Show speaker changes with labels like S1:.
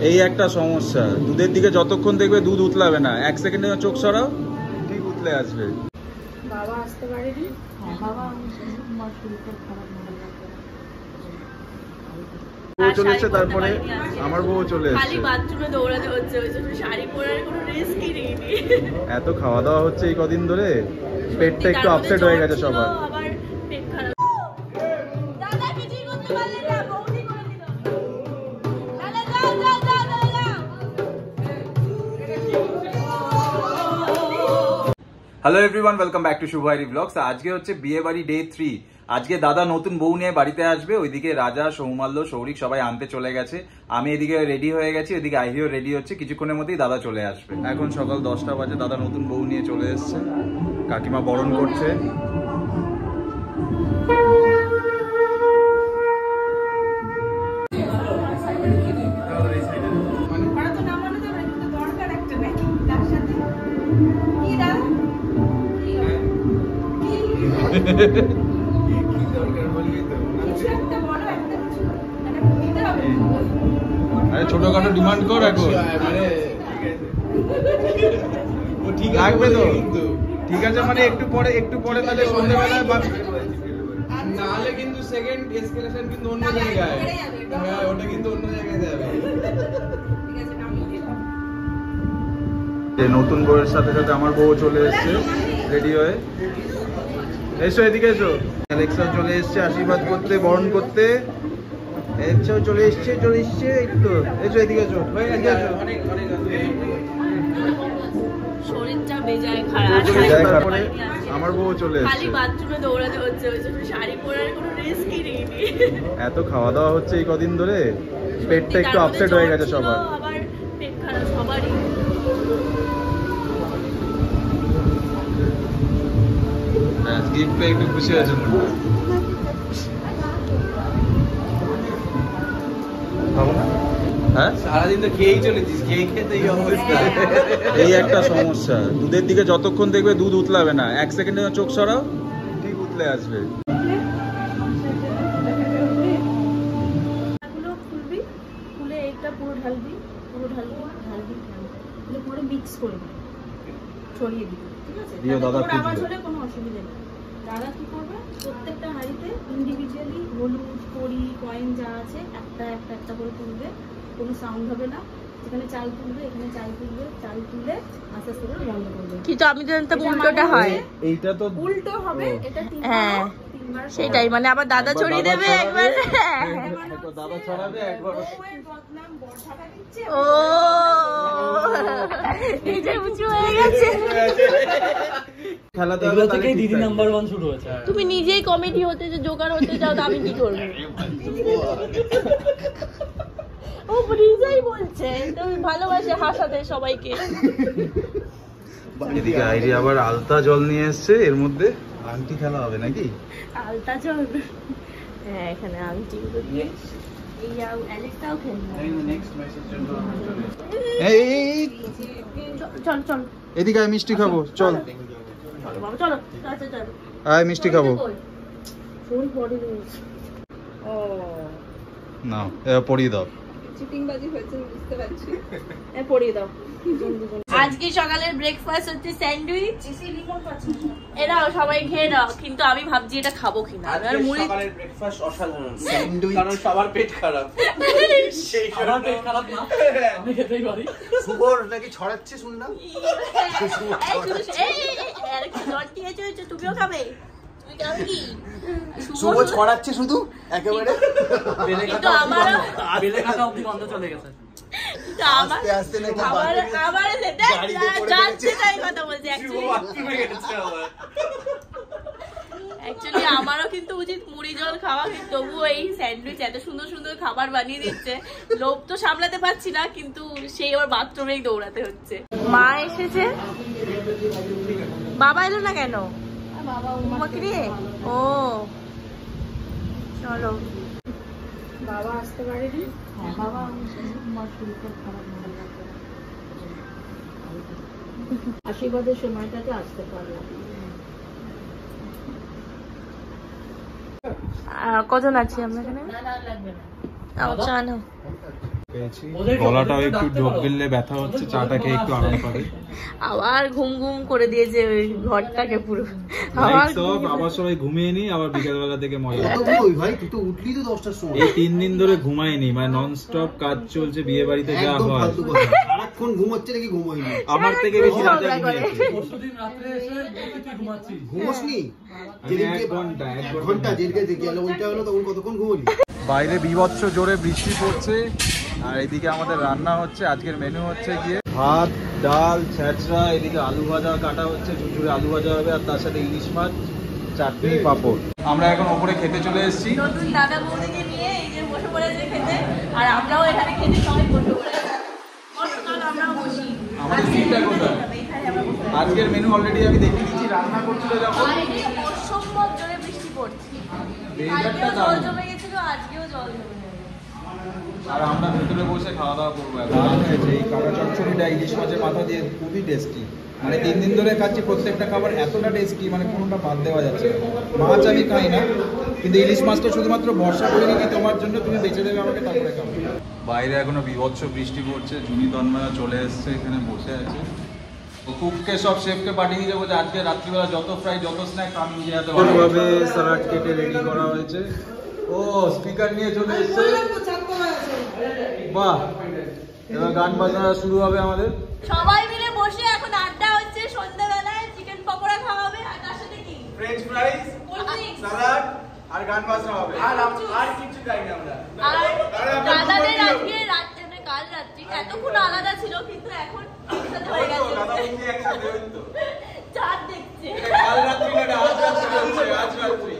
S1: এই একটা সমস্যা, দুধের দিকে যতক্ষণ দেখবে দুধ উতলাবে না, 1 সেকেন্ডে চোখ সরাও ঠিক উতলে আসবে।
S2: বাবা আসতে পারেনি। বাবা
S1: চলে এসেছে, তারপরে আমার বউ চলে এসেছে।
S2: খালি বাথরুমে দৌড়াতে হচ্ছে, ওই জন্য শাড়ি পরার কোনো রিস্কই নেইনি।
S1: এত খাওয়া দাওয়া হচ্ছে এই কদিন ধরে, পেটটা একটু আপসেট হয়ে গেছে সবার।
S2: আবার পেট খারাপ। দাদা কিছুই করতে পারলে না, বৌদি করে দিল। দাদা যাও যাও যাও যাও যাও।
S1: Hello everyone, welcome back to Shuvari blogs. আজকে হচ্ছে বিয়ে বাড়ি ডে 3। আজকে দাদা নতুন বউ নিয়ে বাড়িতে আসবে। ওইদিকে রাজা, সৌমাল্য, সৌরিক সবাই আনতে চলে গেছে। আমি এদিকে রেডি হয়ে গেছি, ওইদিকে আইভিও রেডি হচ্ছে। কিছুক্ষণের মধ্যেই দাদা চলে আসবে। এখন সকাল 10টা বাজে, দাদা নতুন বউ নিয়ে চলে এসছে। কাকিমা বরণ করছে। ছোটখাটো ডিমান্ড কর এখন, লাগবে তো ঠিক আছে, মানে একটু পরে তাহলে সন্ধ্যেবেলায়
S3: নাহলে কিন্তু সেকেন্ড এসকেলেশন কিন্তু অন্য জায়গায়, হ্যাঁ ওটা কিন্তু অন্য জায়গায় যাবে।
S1: নতুন বউয়ের সাথে সাথে আমার বউ চলে এসছে রেডি হয়ে। এসো এদিকে এসো। অ্যালেক্সা চলে এসছে আশীর্বাদ করতে, বরণ করতে। এসো, চলে এসছে একটু। এসো এদিকে এসো, এদিকে এসো।
S2: শরীরটা বেজায় খারাপ।
S1: তারপরে আমার বউ চলে এসছে।
S2: খালি বাথরুমে দৌড়াতে হচ্ছে, ওই জন্য শাড়ি পরার কোনো রিস্কই নেইনি।
S1: এত খাওয়া দাওয়া হচ্ছে এই কদিন ধরে, পেটটা একটু আপসেট হয়ে গেছে সবার।
S2: আবার পেট খারাপ সবারই।
S1: গিফট পেয়ে একটু খুশি হয়েছে মনে হয়। হ্যাঁ,
S3: সারাদিন তো খেয়েই চলেছিস, খেতে এই অবস্থা।
S1: এই একটা সমস্যা, দুধের দিকে যতক্ষণ দেখবে দুধ উতলাবে না, 1 সেকেন্ডে চোখ সরাও ঠিক উতলে আসবে।
S2: খুলবি, খুলে এটা পুরো ঢালবি, পুরো মিক্স করে দিবি, ছড়িয়ে দিবি, ঠিক আছে?
S1: দিও দাদা,
S2: আওয়াজ হলে কোনো অসুবিধা নেই। দাদা কি করবে, প্রত্যেকটা হাঁড়িতে ইন্ডিভিজুয়ালি হলুদ, কড়ি, কয়েন যা আছে একটা করে তুলবে, কোনো সাউন্ড হবে না। এখানে চাল তুলবে, এখানে চাল তুলে আস্তে আস্তে করে বন্ধ করবে। কিন্তু আমি জানতাম উল্টোটা হয়।
S1: এইটা তো
S2: উল্টো হবে, এটা তিনবার
S4: সেটাই, মানে আবার দাদা ছড়িয়ে দেবে একবার,
S1: দাদা ছড়াবে একবার।
S4: ও নিজে উঁচু হয়ে গেছে।
S1: খেলাধুলা থেকে
S3: দিদি নাম্বার 1 শুরু হয়েছে।
S4: তুমি নিজেই কমেডি হতে যে জোকার হতে চাও, তো আমি কি করবো? ও নিজেই বলছে তুমি ভালোবাসে হাসাতে সবাইকে।
S1: এদিকে আইরি আবার আলতা জল নিয়ে এসছে, এর মধ্যে আংটি খেলা হবে নাকি?
S4: আলতা জল, হ্যাঁ এখানে আংটি দিয়ে এই অ্যালেক্সাও খেলবে। চল চল
S1: এদিকে আয়, মিষ্টি খাবো, চল
S4: বাবা, চলো আচ্ছা চলো,
S1: আয় মিষ্টি খাবো।
S4: ফুল বডি ও
S1: না, এবার পরিয়ে দাও।
S2: চিটিংবাজি হয়েছে বুঝতে পারছি।
S4: পরিয়ে দাও। আজকে সকালের ব্রেকফাস্ট হচ্ছে স্যান্ডউইচ। এরাও সবাই খেয়ে নাও, কিন্তু আমি ভাবছি এটা খাবো কিনা। আর মুড়ি
S3: সকালের ব্রেকফাস্ট অসাধারণ স্যান্ডউইচ, কারণ সবার পেট খারাপ। সেই সবার পেট খারাপ না, আমি খেতেই পারি। সুবর নাকি ছড়াচ্ছে শুনলাম।
S4: তুমিও খাবে? তুমি খাবে কি?
S3: সুবর ছড়াচ্ছে শুধু একেবারে।
S4: কিন্তু আমারও
S3: বেলে কাটা অবধি গন্ধ চলে গেছে।
S4: আস্তে আস্তে নাকি আবার সেটা যাচ্ছে, তাই কথা বলছি। অ্যাকচুয়ালি আমারও কিন্তু উচিত মুড়ি জল খাওয়া, কিন্তু তবুও এই স্যান্ডউইচ এত সুন্দর সুন্দর খাবার বানিয়ে দিচ্ছে, লোভ তো সামলাতে পারছি না, কিন্তু সেই ওর বাথরুমেই দৌড়াতে হচ্ছে। মা এসেছে, বাবা এলো না কেন? উমাকে নিয়ে? ও চলো।
S2: বাবা আসতে পারেনি।
S4: বাবা
S2: আশীর্বাদের সময়টাতে আসতে পারলাম।
S4: কজন আছি আমরা এখানে?
S2: না লাগবে না।
S4: চা নাও।
S1: পেয়েছি, গলাটাও একটু ঢোক গিললে ব্যথা হচ্ছে, চাটা খেয়ে একটু আরাম পাবে।
S4: আবার ঘুম ঘুম করে দিয়েছে ওই ঘরটাকে পুরো।
S1: আবার সবাই ঘুমিয়ে নি, আবার বিকেলবেলা থেকে মজা।
S3: ভাই তুই তো উঠলি তো 10টার সময়।
S1: এই 3 দিন ধরে ঘুমাইনি, মানে নন স্টপ কাজ চলছে বিয়ে বাড়িতে যা হয়।
S3: সারাক্ষণ ঘুমোচ্ছে নাকি ঘুমোইনি?
S1: আমার থেকে বেশি রাতে ঘুমিয়েছে।
S5: পরশুদিন রাত্রে এসে তুই ঘুমাচ্ছিস।
S3: ঘুমোসনি?
S1: এক ঘন্টা
S3: যেদিকে গেল ওইটা হলো তখন কতক্ষণ ঘুমোলি?
S1: বাইরে বিভৎস জোরে বৃষ্টি পড়ছে, আর এদিকে আমাদের রান্না হচ্ছে। আজকের মেনু হচ্ছে গিয়ে ভাত, ডাল, ছ্যাঁচড়া, এদিকে আলু ভাজা কাটা হচ্ছে, ঝুরঝুরে আলু ভাজা হবে, আর তার সাথে ইলিশ মাছ, চাটনি, পাঁপড়। আমরা এখন ওপরে খেতে চলে এসেছি।
S4: নতুন দাদা বৌদিকে নিয়ে এই যে বসে পড়েছে খেতে, আর আমরাও এখানে খেতে সবাই বসে পড়েছি। আমরাও বসি।
S1: আমাদের সিটটা কোথায়?
S4: এখানে আমরা বসে আছি।
S1: আজকের মেনু অলরেডি আমি দেখিয়ে দিচ্ছি। রান্না করছিল যখন,
S4: আর এদিকে অসম্ভব জোরে বৃষ্টি পড়ছে।
S1: Weather-টা
S4: কালকেও জল
S1: দারুণ।
S4: জমে গেছিল, আজকেও জল জমে যাবে।
S1: আর আমরা ভেতরে বসে খাওয়া দাওয়া করবো। এই কাটা চচ্চড়িটা ইলিশ মাছের মাথা দিয়ে খুবই টেস্টি, মানে 3 দিন ধরে খাচ্ছি, প্রত্যেকটা খাবার এতটা টেস্টি, মানে কোনোটা বাদ দেওয়া যাচ্ছে না। মাছ আমি খাই না, কিন্তু ইলিশ মাছটা শুধুমাত্র বর্ষা করে রেখে তোমার জন্য, তুমি বেঁচে দেবে আমাকে, তারপরে খাবো। বাইরে এখনো বিভৎস বৃষ্টি পড়ছে। জুনি তন্ময়া চলে এসছে, এখানে বসে আছে। কুককে সব শেফকে পাঠিয়ে যাবো যে আজকে রাত্রিবেলা যত ফ্রাই যত স্ন্যাক্স আমি নিজে হাতে ভাবে স্যালাড কেটে রেডি করা হয়েছে। ও স্পিকার নিয়ে চলে এসছে, বাহ! এবার গান বাজনা শুরু হবে আমাদের।
S4: সবাই মিলে বসে এখন আড্ডা হচ্ছে। সন্ধ্যাবেলায় চিকেন পকোড়া খাওয়া হবে, আর তার সাথে কি
S1: ফ্রেঞ্চ ফ্রাইজ, স্যালাড আর গান বাজনা হবে। আর কিছু খাই না আমরা।
S4: আর দাদাদের আজকে রাত্রে, কাল রাত্রি এতক্ষণ আলাদা ছিল, কিন্তু এখন একসাথে হয়ে গেছে।
S1: দাদা বন্ধু একসাথে হইতো।
S4: চাঁদ দেখছে।
S1: কাল রাত্রি না, আজ রাত্রি, আজ রাত্রি।